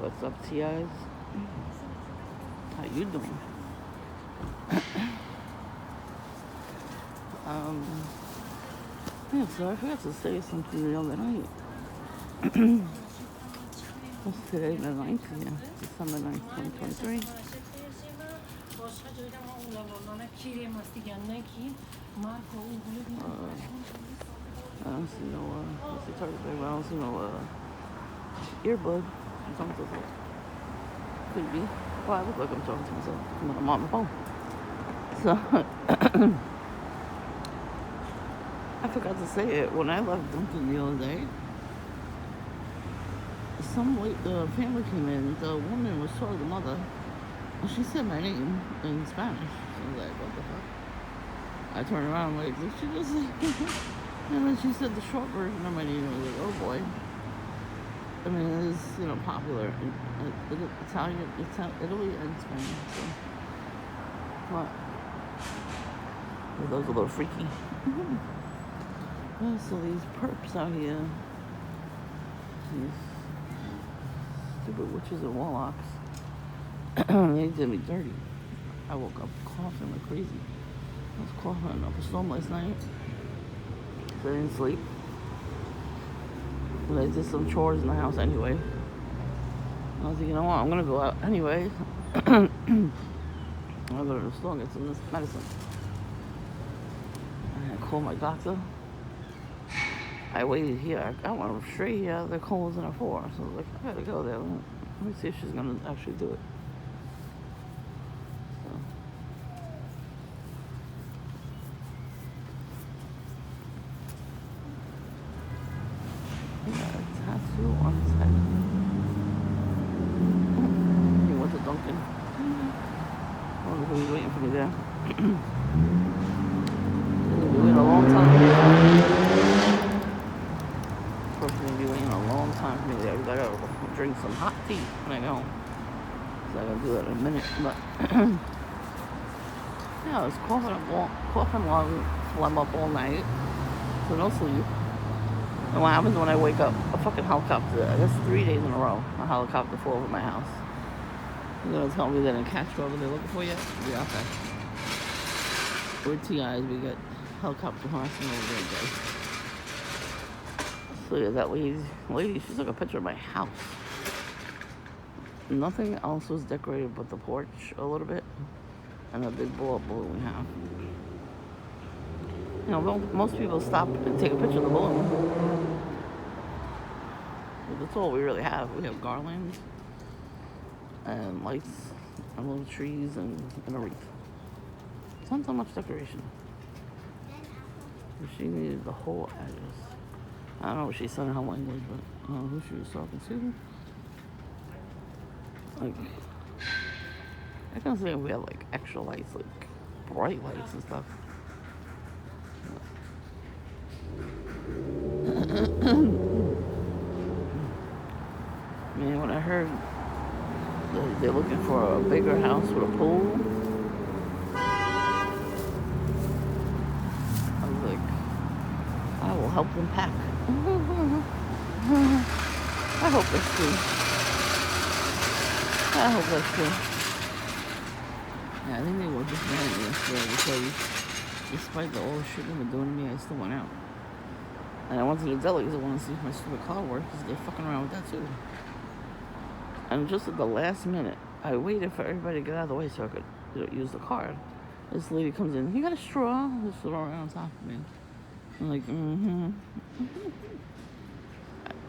What's up, TIs? How you doing? Um, yeah, so I forgot to say something the other night. What's today, the 9th? Yeah, December 9th, 2023. I don't see no, what's the target bag? I don't see no, earbud. Something like that. Could be. Well, I look like I'm talking to myself when I'm on my phone. So, I forgot to say it. When I left Dunkin' the other day, the family came in. The woman was talking to the mother, and she said my name in Spanish. So I was like, what the fuck? I turned around, I'm like, did she just say? And then she said the short version of my name. I was like, oh boy. I mean, it is, popular in Italian, Italy, and Spain. So, what? That was a little freaky. Yeah, so these perps out here, these stupid witches and warlocks, they did me dirty. I woke up coughing like crazy. I was coughing up a storm last night, so I didn't sleep. But I did some chores in the house anyway. I was like, you know what, I'm gonna go out anyway. I'll go to the store and get some medicine. I called my doctor. I waited here. I went straight here. They're closing at 4. So I was like, I gotta go there. Let me see if she's gonna actually do it. So. I got a tattoo on his head. He went to Dunkin'. I wonder who was waiting for me there. We've been waiting a long time. Person's gonna be waiting a long time for me there. I gotta go drink some hot tea when I go home. So I gotta do that in a minute. But yeah, I was coughing while I'm up all night. So no sleep. And what happens when I wake up? A fucking helicopter. I guess 3 days in a row, a helicopter flew over my house. You're gonna tell me they didn't catch whoever they're looking for yet? Yeah, okay. We're TIs, we get helicopter harassment over there, guys. So yeah, that lady, she took a picture of my house. Nothing else was decorated but the porch a little bit and a big blow-up balloon we have. Most people stop and take a picture of the balloon. But that's all we really have. We have garlands and lights and little trees and a wreath. It's not so much decoration. She needed the whole address. I don't know what she said in her language, but I don't know who she was talking to. Like, I can say we have like extra lights, like bright lights and stuff. Man, when I heard that they're looking for a bigger house with a pool, I was like, I will help them pack. I hope that's true. I hope that's true. Yeah, I think they were just mad at me yesterday because despite all the shit they've been doing to me, I still went out. And I went to the deli because I wanted to see if my stupid car worked because they're fucking around with that too. And just at the last minute, I waited for everybody to get out of the way so I could use the card. This lady comes in, you got a straw? Just throw it on top of me. I'm like,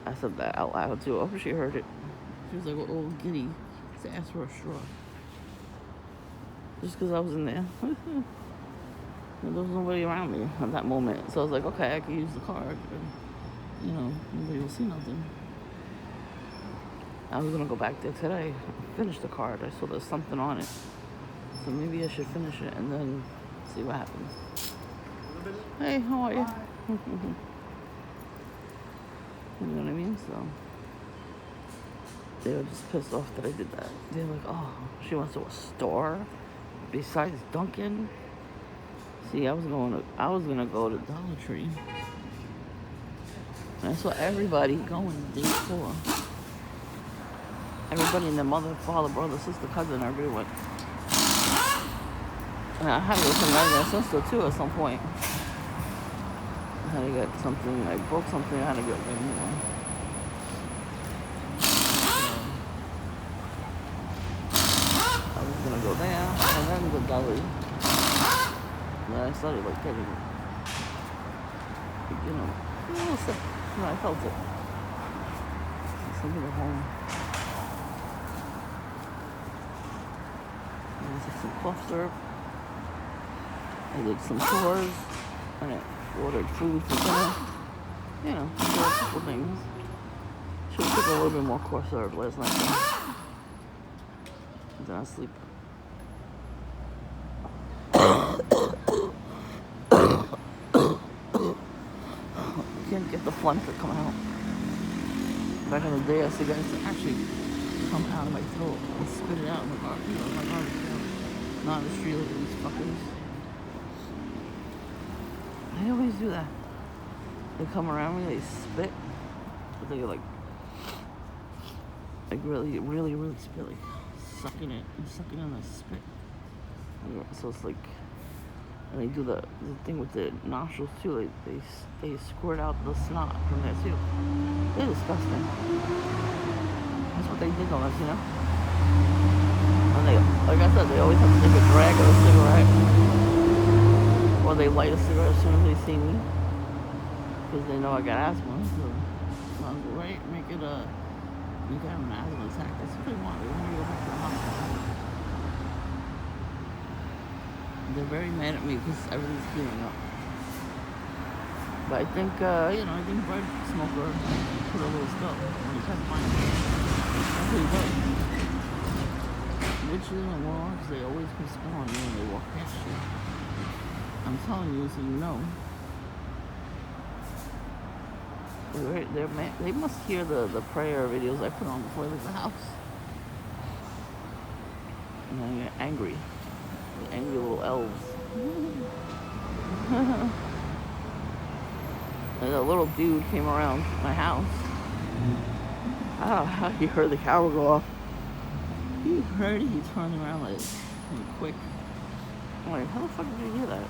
I said that out loud too. I hope she heard it. She was like, well, old giddy to ask for a straw. Just because I was in there. There was nobody around me at that moment. So I was like, okay, I can use the card. Nobody will see nothing. I was going to go back there today, finish the card. I saw there's something on it. So maybe I should finish it and then see what happens. Hey, how are you? You know what I mean? So they were just pissed off that I did that. They're like, oh, she went to a store besides Dunkin'. See, I was gonna go to Dollar Tree. And I saw everybody going to the store. Everybody and their mother, father, brother, sister, cousin, everybody went. And I had to go to my sister too at some point. I had to get something, I broke something, I had to get one more. I was gonna go there, and then the deli. And then I started like getting, a little sick. I felt it. Something at home. I took some cough syrup. I did some chores. And I ordered food for dinner. Did a couple things. Should have took a little bit more cough syrup last night. Then I sleep. Can't get the phlegm to come out. Back in the day, I used to actually come out of my throat and spit it out in the garbage. My garbage can. Not in the street like these fuckers. They always do that. They come around me, they spit, but they like really, really, really spit, like sucking it in the spit. So it's like, and they do the thing with the nostrils too. They squirt out the snot from there too. They're disgusting. That's what they did on us, And they, like I said, they always have to take a drag of a cigarette, or they light a cigarette as soon as they see me, because they know I got asthma. So right, make it an asthma attack. That's what they want. They want me to go back to the hospital. They're very mad at me because everything's healing up. But I think, I think bread smoker put a little stuff when he kept mine. That's what he does. Witches and warlocks, they always can smell on you when they walk past you. I'm telling you so you know. They must hear the prayer videos I put on before I leave the house. And then get angry. The angry little elves. And a little dude came around my house. I don't know how he heard the camera go off. He heard it, he turned around like quick. I'm like, how the fuck did you hear that?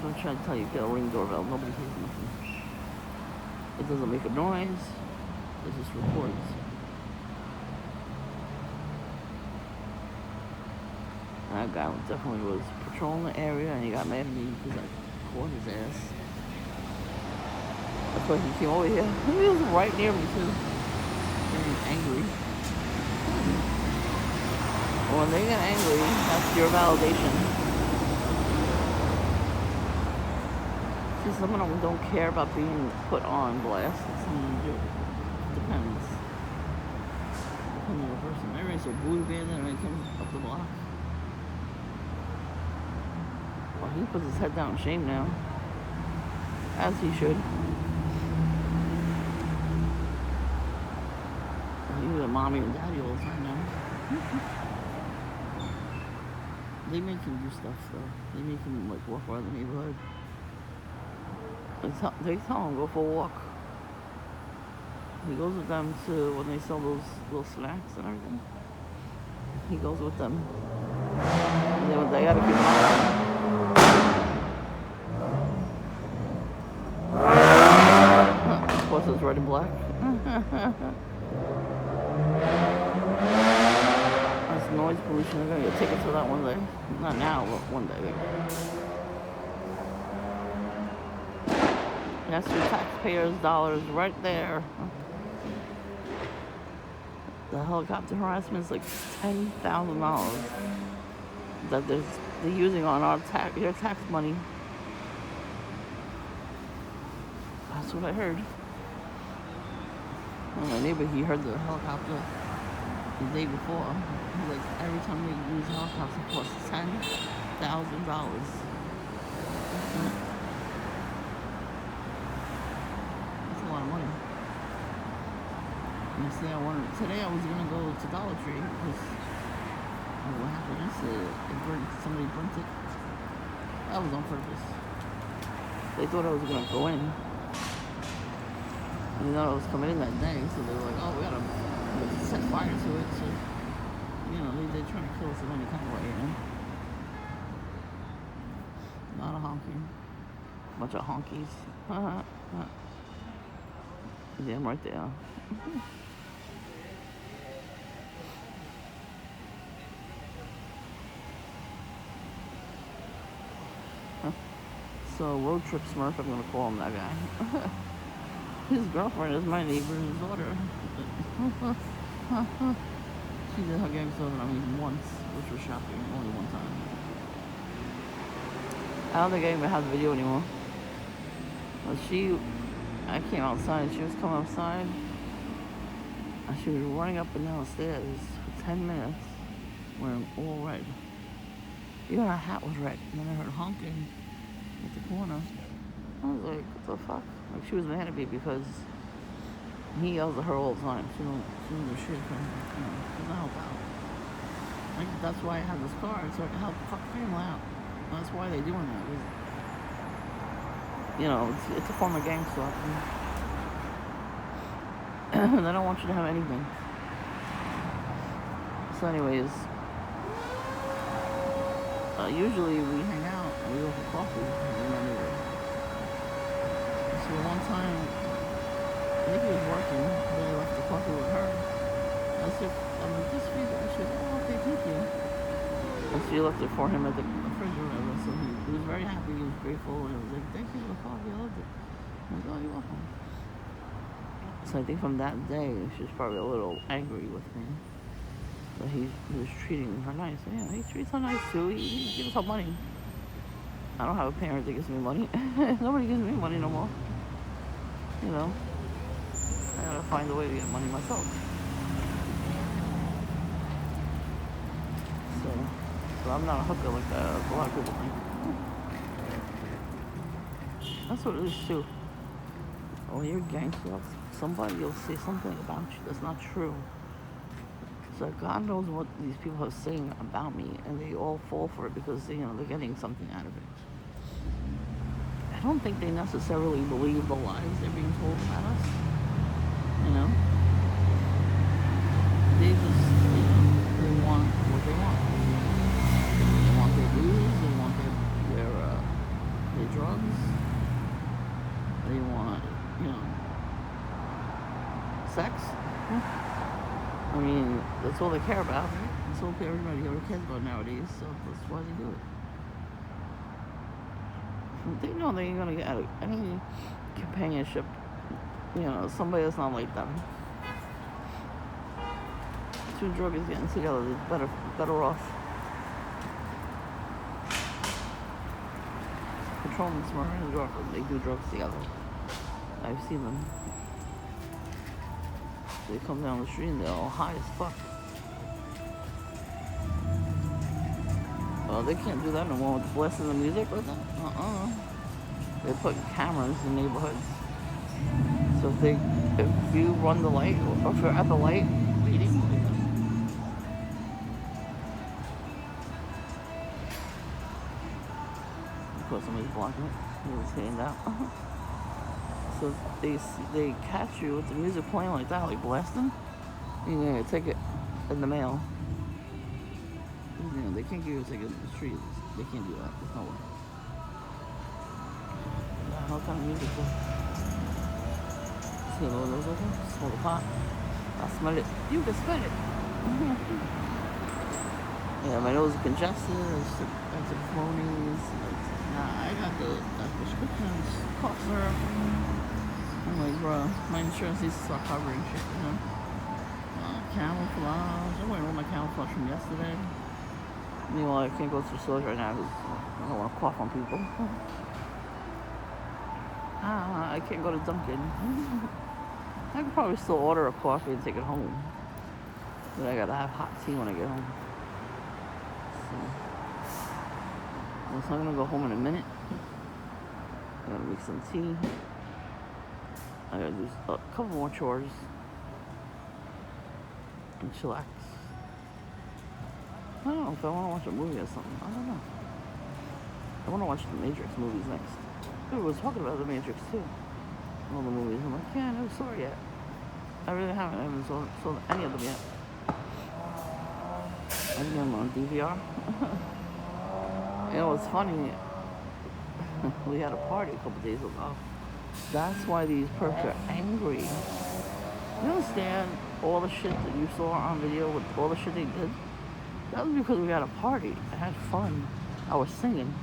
So I'm trying to tell you, get a Ring doorbell. Nobody hears nothing. It doesn't make a noise. It just records. That guy definitely was patrolling the area, and he got mad at me because I caught his ass. That's why he came over here. He was right near me too. Getting angry. When they get angry, that's your validation. See, some of them don't care about being put on blast. Some of them do. It depends. Depends on the person. Everybody's so blue band and they come up the block. Well, he puts his head down in shame now. As he should. He's with mommy and daddy all the time now. They make him do stuff though. They make him like walk around the neighborhood. They tell him go for a walk. He goes with them to when they sell those little snacks and everything. He goes with them. And then they gotta keep him. Of course it's red and black. That's noise pollution. They're gonna get tickets for that one day. Not now, but one day. That's your taxpayers' dollars right there. The helicopter harassment is like $10,000 that they're using on your tax money. That's what I heard. Well, my neighbor, he heard the helicopter the day before. He's like, every time they use helicopter, it costs $10,000. That's a lot of money. And today I was gonna go to Dollar Tree because what happened yesterday? Somebody burnt it. That was on purpose. They thought I was gonna go in. You know, it was coming in that day, so they were like, oh, we gotta set fire to it. So, they're trying to kill us in any kind of way, Not a honky. Bunch of honkies. Yeah, I'm right there. So, road trip Smurf, I'm gonna call him that guy. His girlfriend is my neighbor's daughter. She did her gangster once, which was shocking, only one time. I don't think I even have the video anymore. But I came outside, she was coming outside, and she was running up and down the stairs for 10 minutes, wearing all red. Even her hat was red, and then I heard honking at the corner. I was like, what the fuck? Like, she was mad at me because he yells at her all the time. She don't do shit for him. She doesn't help out. Like, that's why I have this car, so I can help fuck family out. That's why they're doing that. It's a form of gang stalking. They don't want you to have anything. So anyways, usually we hang out and we go for coffee in my neighborhood. So one time, I think he was working, but I left the coffee with her. I said, I'm like, this for you. She was like, oh, okay, thank you. And she left it for him at the fridge or whatever. So he was very happy, he was grateful, and I was like, thank you for the coffee, I loved it. I'm like, oh, you're welcome. So I think from that day, she was probably a little angry with me. But he was treating her nice. Yeah, he treats her nice too. He gives her money. I don't have a parent that gives me money. Nobody gives me money no more. I gotta find a way to get money myself. So I'm not a hooker like a lot of people think. That's what it is too. When you're gangster, somebody will say something about you that's not true. So God knows what these people are saying about me, and they all fall for it because they're getting something out of it. I don't think they necessarily believe the lies they're being told about us. They just, they want what they want. They want their booze, they want their drugs, they want, sex. I mean, that's all they care about, right? That's all everybody ever cares about nowadays, so that's why they do it. They know they ain't gonna get any companionship, somebody that's not like them. Two druggies getting together, they're better off. Patrolman Smart and his girlfriend, they do drugs together. I've seen them. They come down the street and they're all high as fuck. Well, they can't do that no more with blasting the music with them. They're putting cameras in neighborhoods. So if you run the light, or if you're at the light, waiting. Of course, somebody's blocking it. He was hitting out. So they catch you with the music playing like that, like blasting. You're gonna take it in the mail. They can't give you a ticket in the streets. They can't do that. There's no way. What kind of music? See all those open? Smell the pot. I smell it. You can smell it. Yeah, my nose is congested. I took phonies. Nah, I got that prescription cough syrup. I'm like, bro, my insurance needs to start covering shit, Camouflage. I went all my camouflage from yesterday. Meanwhile, I can't go to the stores right now because I don't want to cough on people. I can't go to Dunkin'. I could probably still order a coffee and take it home. But I gotta have hot tea when I get home. So I'm gonna go home in a minute. I gotta make some tea. I gotta do a couple more chores. And chillax. I don't know if I want to watch a movie or something. I don't know. I want to watch the Matrix movies next. We was talking about the Matrix too. all the movies. I'm like, yeah, I never saw it yet. I really haven't. I haven't saw any of them yet. I didn't get them on DVR. You know, it's funny. We had a party a couple days ago. That's why these perps are angry. You understand all the shit that you saw on video with all the shit they did? That was because we had a party. I had fun. I was singing.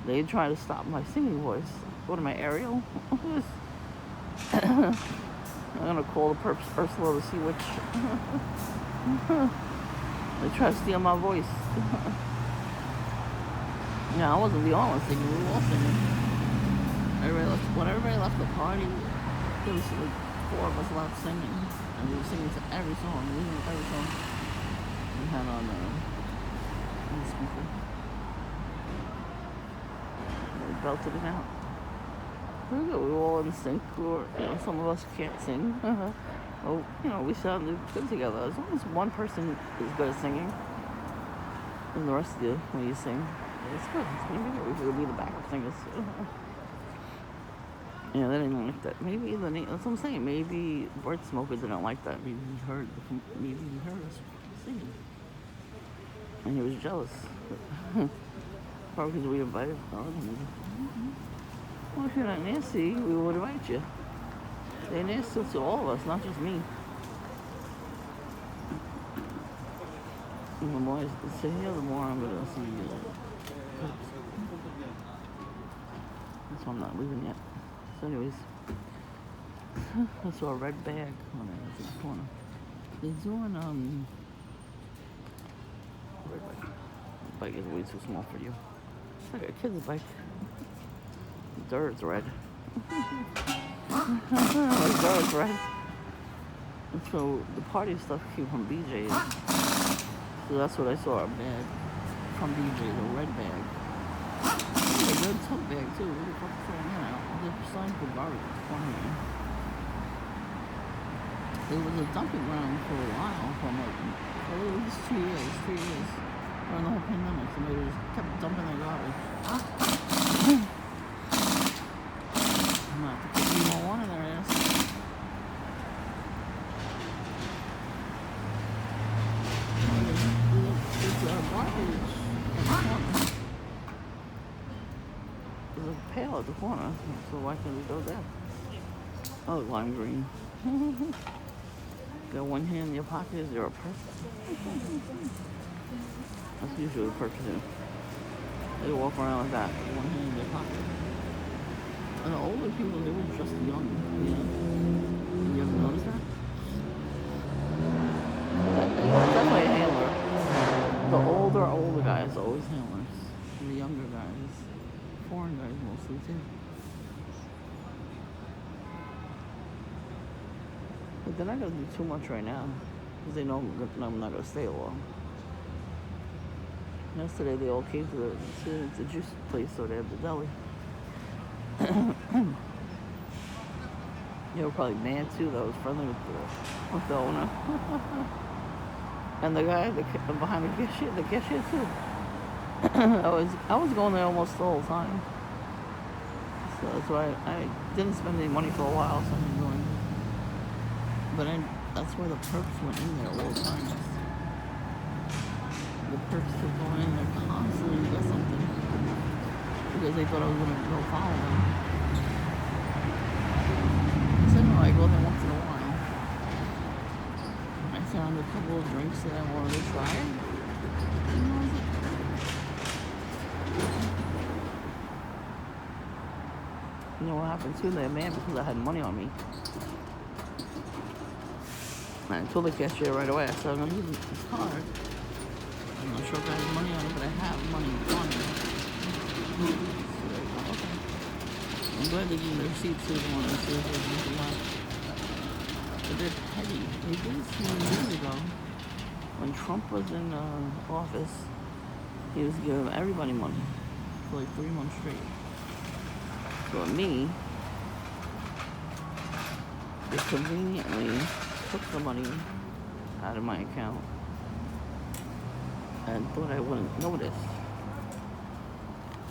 They tried to stop my singing voice. What am I, Ariel? I'm gonna call the perps Ursula the Sea Witch. They tried to steal my voice. Yeah, I wasn't the only one singing. We were all singing. When everybody left the party, there was like 4 of us left singing. And we were singing to every song. We knew every song we had on the speaker. We belted it out. We were all in sync. Some of us can't sing. Well, we sounded good together. As long as one person is good at singing, and the rest of you, when you sing, it's good. Maybe we could be the backup singers. Yeah, they didn't like that. Maybe that's what I'm saying. Maybe Bert Smoker didn't like that. Maybe he heard us singing, and he was jealous. Probably because we invited other people. Well, if you're not nasty, we would invite you. They're nasty to all of us, not just me. And the more I sit here, the more I'm gonna see you. That's why I'm not leaving yet. So anyways, I saw a red bag on it. It's in the corner. They're doing red bike. The bike is way too small for you. It's like a kid's bike. The dirt's red. The dirt's red. And so the party stuff came from BJ's. So that's what I saw, a bag from BJ's, a red bag. A red tote bag too. What the fuck is going on? They're selling for garbage. It's funny. It was a dumping ground for a while, for like at least 2 years, 3 years. During the whole pandemic, somebody just kept dumping their garbage. I'm gonna have to put some more water in their ass. It's garbage. There's a pail at the corner, so why can't we go there? Oh, lime green. Got one hand in your pocket, is there a purse? That's usually the purse do. They walk around like that, one hand in their pocket. And the older people, they were just young. You ever notice that? Definitely a handler. The older guys are always handlers. And the younger guys, foreign guys mostly too. But they're not going to do too much right now, because they know I'm not going to stay long. Yesterday they all came to the juice place, so they have the deli. They were probably mad too that I was friendly with the owner. And the guy behind the cashier too. I was going there almost the whole time. So that's why I didn't spend any money for a while, so I'm going. But that's why the perps went in there all the time. The perps would go in there constantly or something. Because they thought I was going to go follow them. I said, no, I go there once in a while. I found a couple of drinks that I wanted to try. And that was it. You know what happened too? They're mad because I had money on me. And I told the cashier right away, I said, I'm going to use this card. I'm not sure if I have money on it, but I have money on it. So they're like, okay. I'm glad they gave me the receipt too. They wanted to see if there's anything left. But they're petty. They did this years ago. When Trump was in office, he was giving everybody money for like 3 months straight. So me, they conveniently took the money out of my account and thought I wouldn't notice.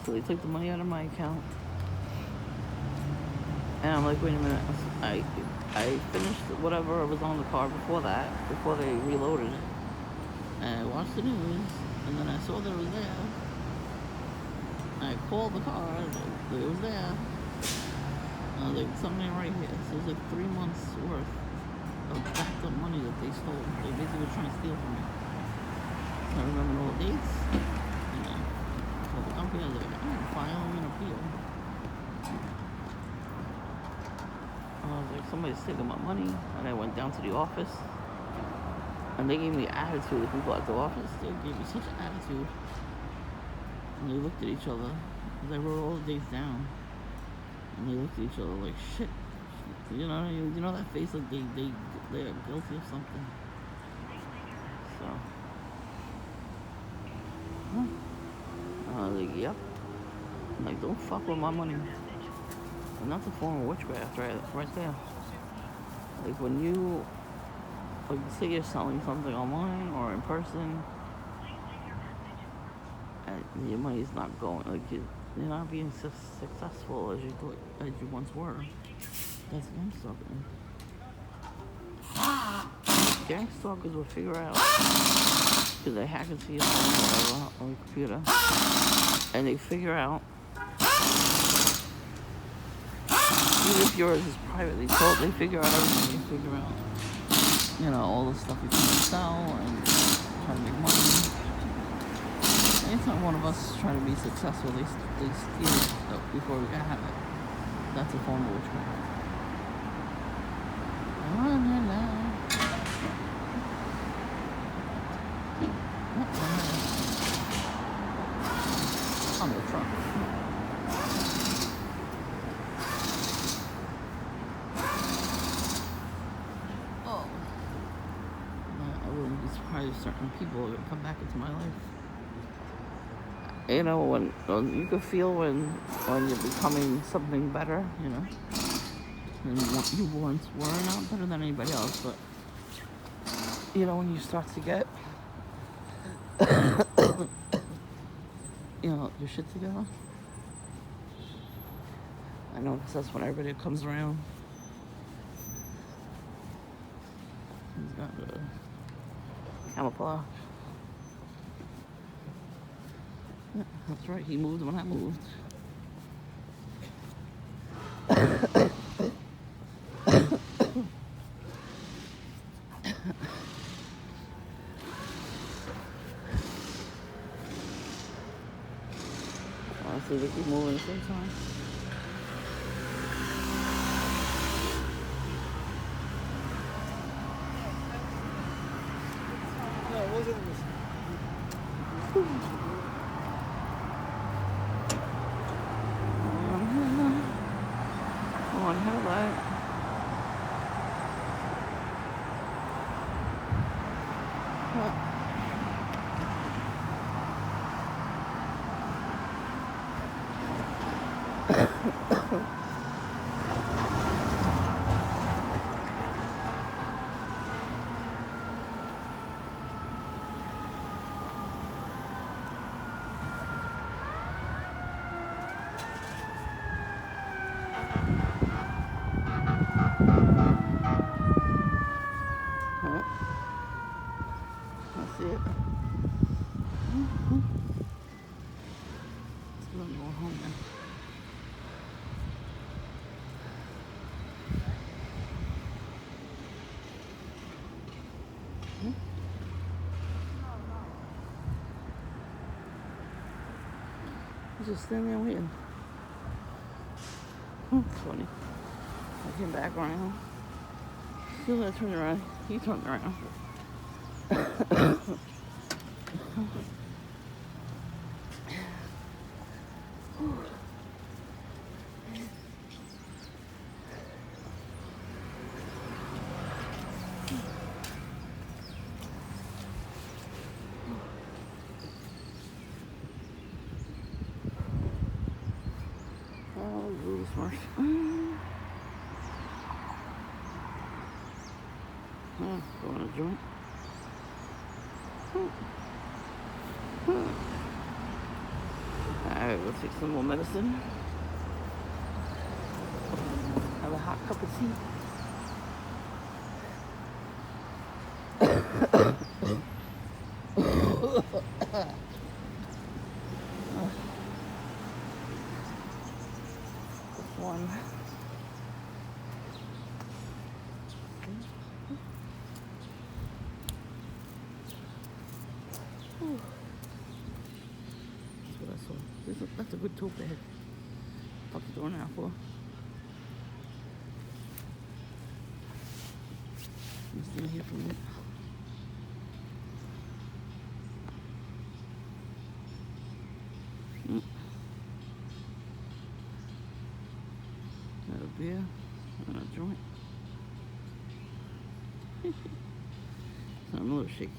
So they took the money out of my account And I'm like, wait a minute. I I finished whatever was on the car before that, before they reloaded it. And I watched the news, and then I saw that it was there. I called the car, it was there. I was like, something ain't right here. So it was like 3 months worth of backed up money that they stole. They basically were trying to steal from me. So I remember all the dates. And I told the company, I was like, I'm filing an appeal. I was like, somebody's taking my money. And I went down to the office. And they gave me attitude. The people at the office, they gave me such an attitude. And they looked at each other. Because I wrote all the dates down. And they looked at each other like, shit. You know that face like they are guilty of something. So, I was like, yep. I'm like, don't fuck with my money. And that's a form of witchcraft right there. Like when you, like say you're selling something online or in person, and your money's not going, like you're not being successful as you once were. That's gang stalking. Gang stalkers will figure out because they hack into your phone or whatever on your computer, and they figure out even if yours is privately sold, they figure out everything. They figure out, all the stuff you can sell and try to make money. Anytime one of us is trying to be successful, they steal it before we can have it. That's a form of witchcraft. On the truck. Oh. I wouldn't be surprised if certain people would come back into my life. When you can feel when you're becoming something better, and what you once were, not better than anybody else, but when you start to get your shit together. I know, because that's when everybody comes around. He's got the camouflage. Yeah, that's right, he moved when I moved. Honestly, they keep moving at the same time. On highlight. That's it. Let's go home now. Just standing there waiting. It's funny. I came back around. As soon as I turned around, he turned around. Oh, really smart. Going to joint. Alright, we'll take some more medicine. cup of tea. This one. That's what I saw. That's a good tote bag. Pop the door now for. I'm still here for a minute. Got a beer and a joint. So I'm a little shaky.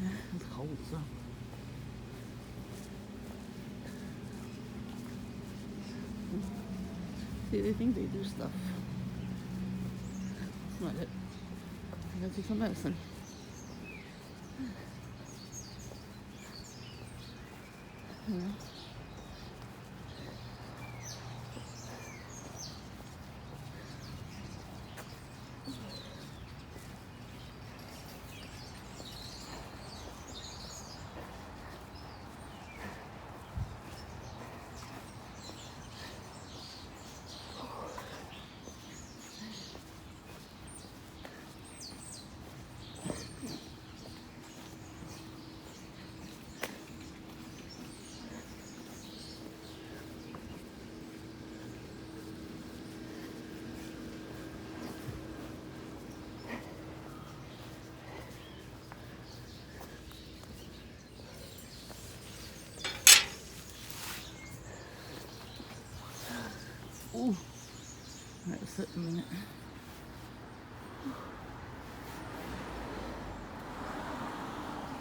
Yeah, it's cold, so. See, they think they do stuff. It's not it. I gotta take some medicine. You know? Ooh, I gotta sit a minute.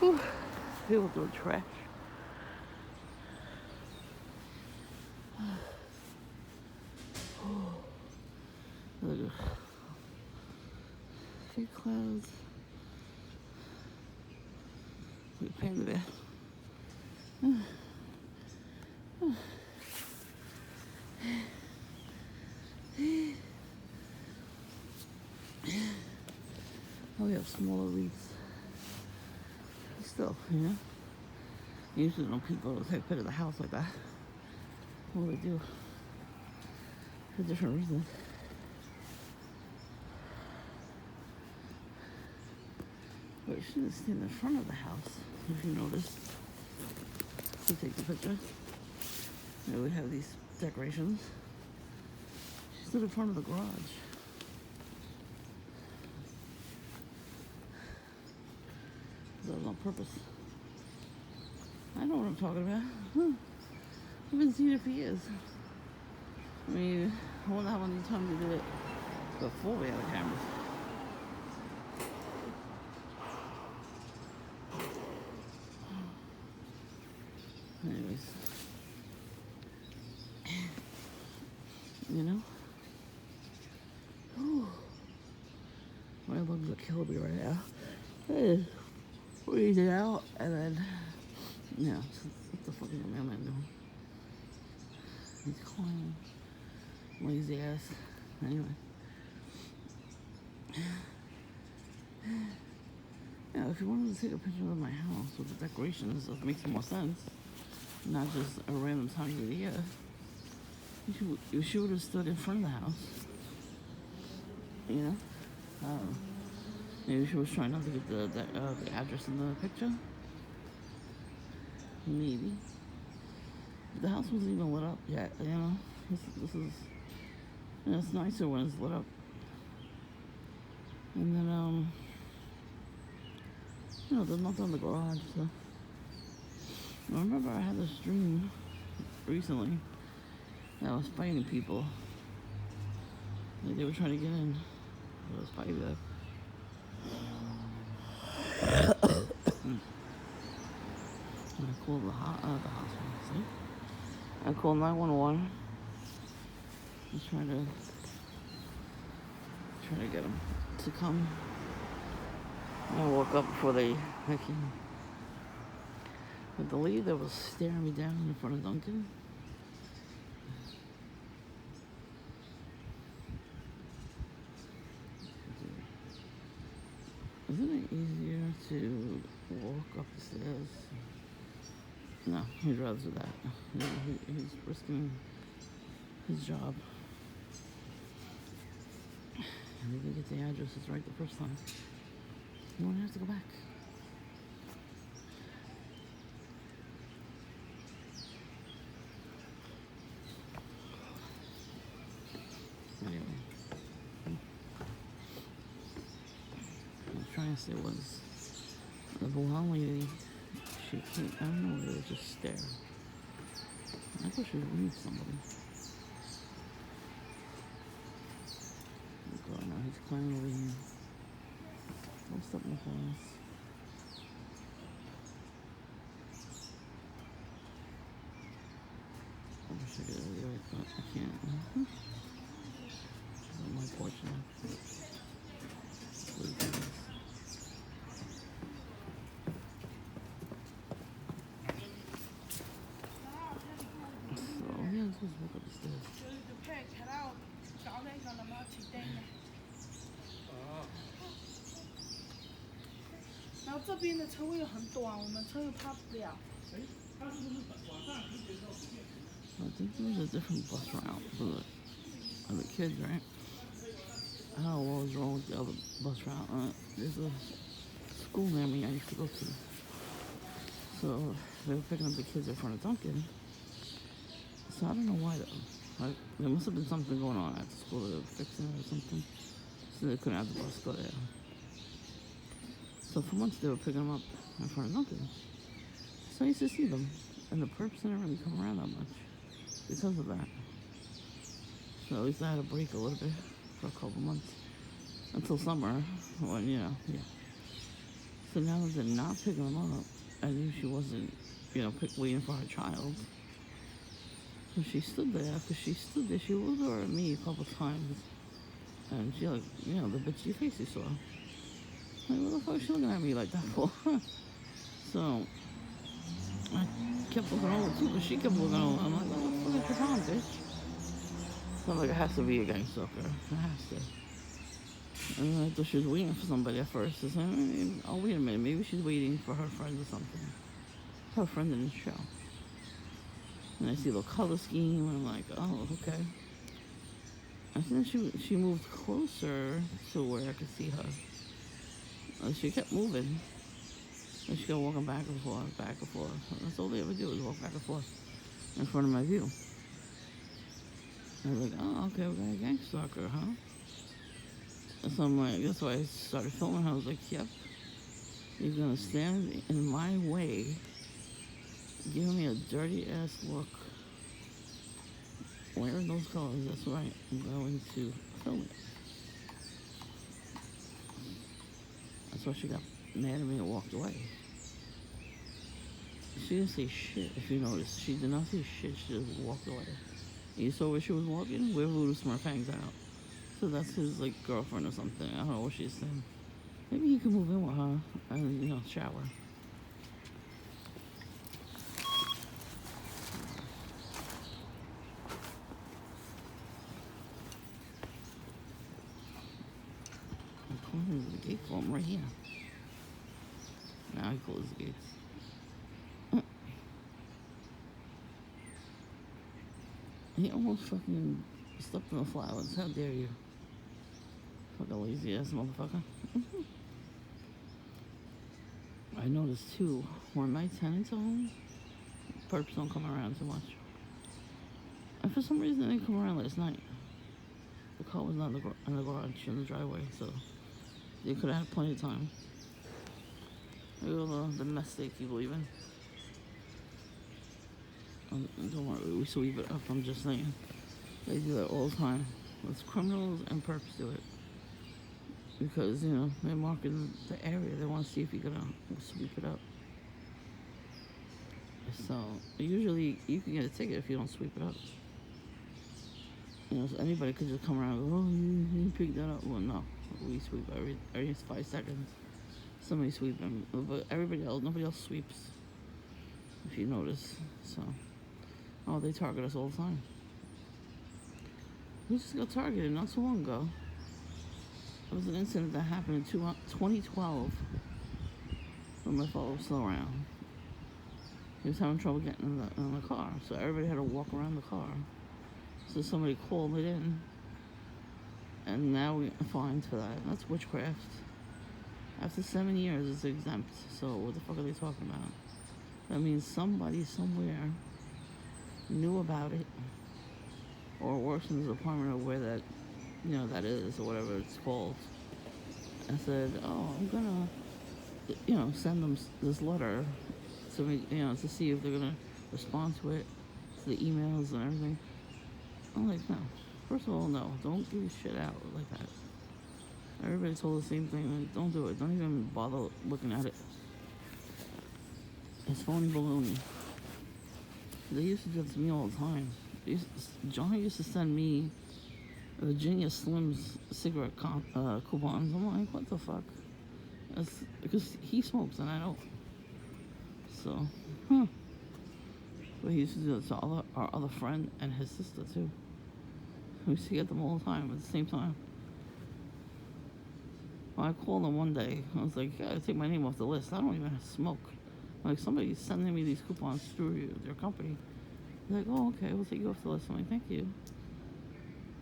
Ooh, people throw trash. Look at fake clouds. Look at Panda Bear. Oh, we have smaller reefs. Still, you know. Usually when people take pictures of the house like that, well, they do for different reasons. But you shouldn't stand in front of the house, if you notice, to take the picture. You know, we have these decorations. She stood in front of the garage. That was on purpose. I know what I'm talking about. I've been seeing it for years. I mean, I wonder how many times we did it before we had the cameras. Anyways, you know, my lungs are killing me right now. Breathe it out, and then, yeah, what the fuck is my mailman doing? He's calling, lazy ass. Anyway, yeah, if you wanted to take a picture of my house with the decorations, it makes more sense. Not just a random time of the year. You should have stood in front of the house. You know? Maybe she was trying not to get the address in the picture. Maybe. The house wasn't even lit up yet, you know? This is, you know, it's nicer when it's lit up. And then, you know, there's nothing in the garage, so. I remember I had this dream recently that I was fighting people. Like they were trying to get in. I was fighting them. And I called the hospital. See? I called 911. Just trying to get them to come. I woke up before they came. But the lady that was staring me down in front of Duncan, Isn't it easier to walk up the stairs? No, he'd rather do that. He's risking his job. And he didn't get the addresses right the first time. You won't have to go back. Anyway, I'm trying to say was the blonde lady. She came. I don't know. They would just stare. I thought she would leave somebody. Oh God, now he's climbing over here. Don't stop my class. I wish I could do it, but I can't. It's not my porch now. So yeah, let's just walk up the stairs. 然后这边的车位又很短，我们车又趴不了。I think there's a different bus route for the kids, right? I don't know what was wrong with the other bus route. There's a school near me I used to go to. So they were picking up the kids in front of Duncan. So I don't know why though. Like, there must have been something going on at the school that they were fixing it or something. So they couldn't have the bus go there. So for months they were picking them up in front of Duncan. So I used to see them. And the perps didn't really come around that much because of that. So at least I had a break a little bit for a couple months. Until summer, when, yeah. So now that they're not picking them up, I knew she wasn't, waiting for her child. So she stood there, because she stood there, she looked over at me a couple times. And she the bitchy face you saw. Like, what the fuck is she looking at me like that for? So I kept looking over too, but she kept looking over. I'm like, what the fuck is your problem, bitch? So I'm like, it has to be a gang stalker. It has to. And I thought she was waiting for somebody at first. So I said, oh, wait a minute. Maybe she's waiting for her friend or something. Her friend didn't show. And I see the color scheme, and I'm like, oh, okay. And then she moved closer to where I could see her. And she kept moving. And she kept walking back and forth, back and forth. That's all they ever do is walk back and forth in front of my view. And I was like, oh, okay, we got a gang stalker, huh? And so I'm like, that's why I started filming her. I was like, yep. You're gonna stand in my way, giving me a dirty ass look, wearing those colors. That's right. I'm going to film it. That's why she got mad at me and walked away. She didn't say shit, if you noticed. She did not say shit. She just walked away. And you saw where she was walking? Where Voodoo Smurf hangs out. So that's his, girlfriend or something. I don't know what she's saying. Maybe he can move in with her and, shower. I'm closing the gate for him right here. Now he closes the gates. He almost fucking stepped in the flowers. How dare you? Fucking lazy ass motherfucker. I noticed too, when my tenants are home, perps don't come around too much. And for some reason, they didn't come around last night. The car was not in the garage, in the driveway, so they could have had plenty of time. Maybe the mess they keep leaving. Don't worry, we sweep it up, I'm just saying. They do that all the time. It's criminals and perps do it. Because, they're marking the area. They want to see if you're going to sweep it up. So, usually, you can get a ticket if you don't sweep it up. So anybody could just come around and go, oh, you picked that up. Well, no. We sweep every 5 seconds. Somebody sweeping. But everybody else, nobody else sweeps. If you notice. So, they target us all the time. We just got targeted not so long ago. It was an incident that happened in 2012 when my father was still around. He was having trouble getting in the car, so everybody had to walk around the car. So somebody called it in, and now we get fined for that. That's witchcraft. After 7 years, it's exempt. So what the fuck are they talking about? That means somebody somewhere knew about it, or works in the department of where that, that is, or whatever it's called, and said, "Oh, I'm gonna, send them this letter to see if they're gonna respond to it, to the emails and everything." I'm like, no. First of all, no. Don't give shit out like that. Everybody told the same thing. Like, don't do it. Don't even bother looking at it. It's phony baloney. They used to do this to me all the time. John used to send me Virginia Slims cigarette coupons. I'm like, what the fuck? That's because he smokes and I don't. So, But he used to do it to our other friend and his sister too. We used to get them all the time at the same time. Well, I called them one day. I was like, you gotta take my name off the list. I don't even smoke. Like, somebody's sending me these coupons through their company. They're like, oh, okay, we'll take you off the list. I'm like, thank you.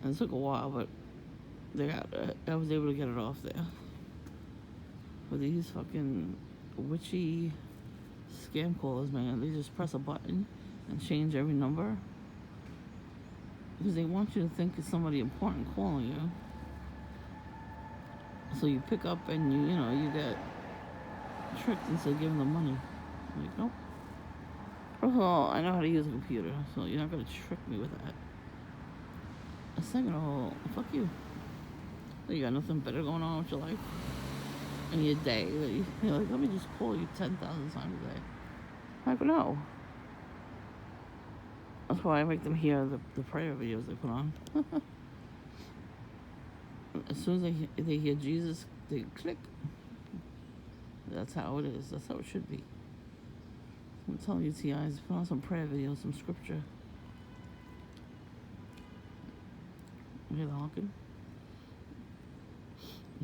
And it took a while, but I was able to get it off there. But these fucking witchy scam callers, man, they just press a button and change every number. Because they want you to think it's somebody important calling you. So you pick up and you get tricked instead of giving them money. I'm like, nope. First of all, I know how to use a computer, so you're not gonna trick me with that. Second of all, fuck you. You got nothing better going on with your life in your day. You're like, let me just call you 10,000 times a day. Like, no. That's why I make them hear the prayer videos they put on. As soon as they hear Jesus, they click. That's how it is. That's how it should be. I'm telling you, TIs, put on some prayer videos, some scripture. You hear the honking?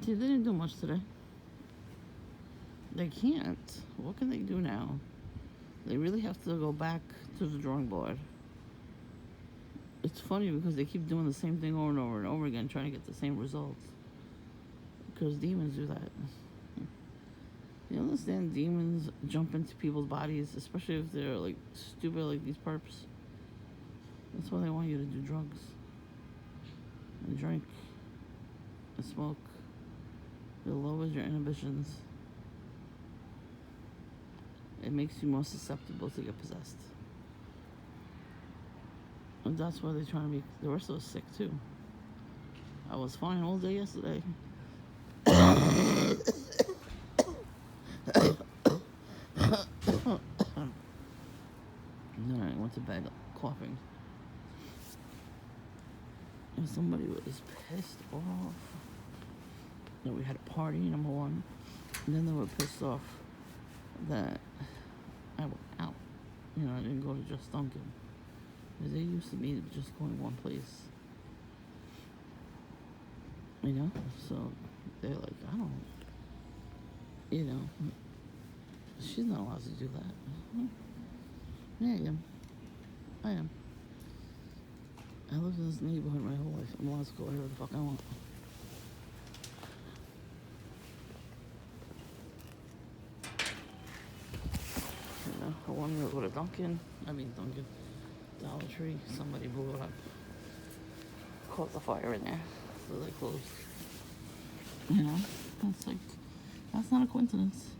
See, they didn't do much today. They can't. What can they do now? They really have to go back to the drawing board. It's funny because they keep doing the same thing over and over and over again, trying to get the same results. Because demons do that. You understand demons jump into people's bodies, especially if they're like stupid like these perps. That's why they want you to do drugs and drink and smoke. It lowers your inhibitions. It makes you more susceptible to get possessed. And that's why they're trying to make the rest of us sick too. I was fine all day yesterday. And then I went to bed coughing. And somebody was pissed off that we had a party, number one. And then they were pissed off that I went out. I didn't go to just Stalking. Because they used to be just going one place. So they're like, I don't, she's not allowed to do that. Yeah, I am. I lived in this neighborhood my whole life. I'm allowed to go wherever the fuck I want. I wanted to go to Dunkin'. Dollar Tree. Somebody blew it up. Caught the fire in there. So they closed. That's not a coincidence.